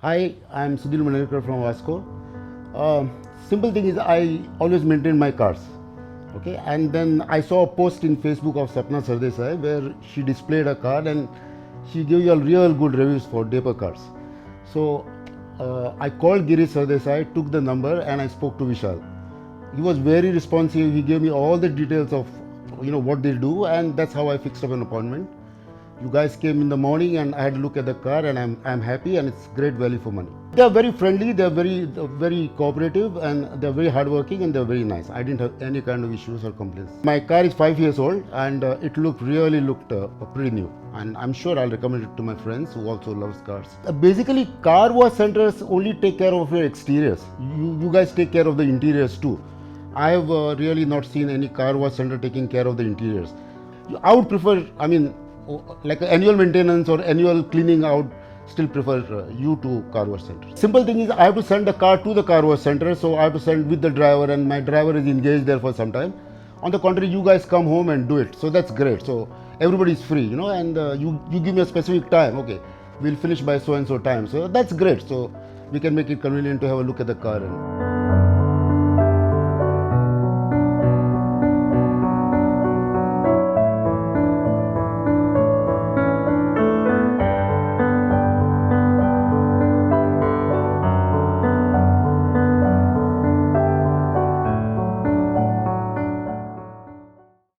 Hi, I'm Sudil Manerkar from Vsco. Simple thing is I always maintain my cars. Okay, and then I saw a post in Facebook of Sapna Sardesai where she displayed a car and she gave you a real good reviews for DAPPER cars. So I called Girish Sardesai, took the number and I spoke to Vishal. He was very responsive. He gave me all the details of what they do, and that's how I fixed up an appointment. You guys came in the morning and I had a look at the car and I'm happy, and it's great value for money. They're very friendly, they're very cooperative, and they're very hardworking, and they're very nice. I didn't have any kind of issues or complaints. My car is 5 years old and it really looked pretty new, and I'm sure I'll recommend it to my friends who also loves cars. Basically, car wash centers only take care of your exteriors. You guys take care of the interiors too. I have really not seen any car wash center taking care of the interiors. I would prefer, like annual maintenance or annual cleaning, I would still prefer you to car wash center. Simple thing is I have to send the car to the car wash center, so I have to send with the driver, and my driver is engaged there for some time. On the contrary, you guys come home and do it, so that's great. So everybody is free, and you give me a specific time. Okay, we'll finish by so and so time, so that's great. So we can make it convenient to have a look at the car.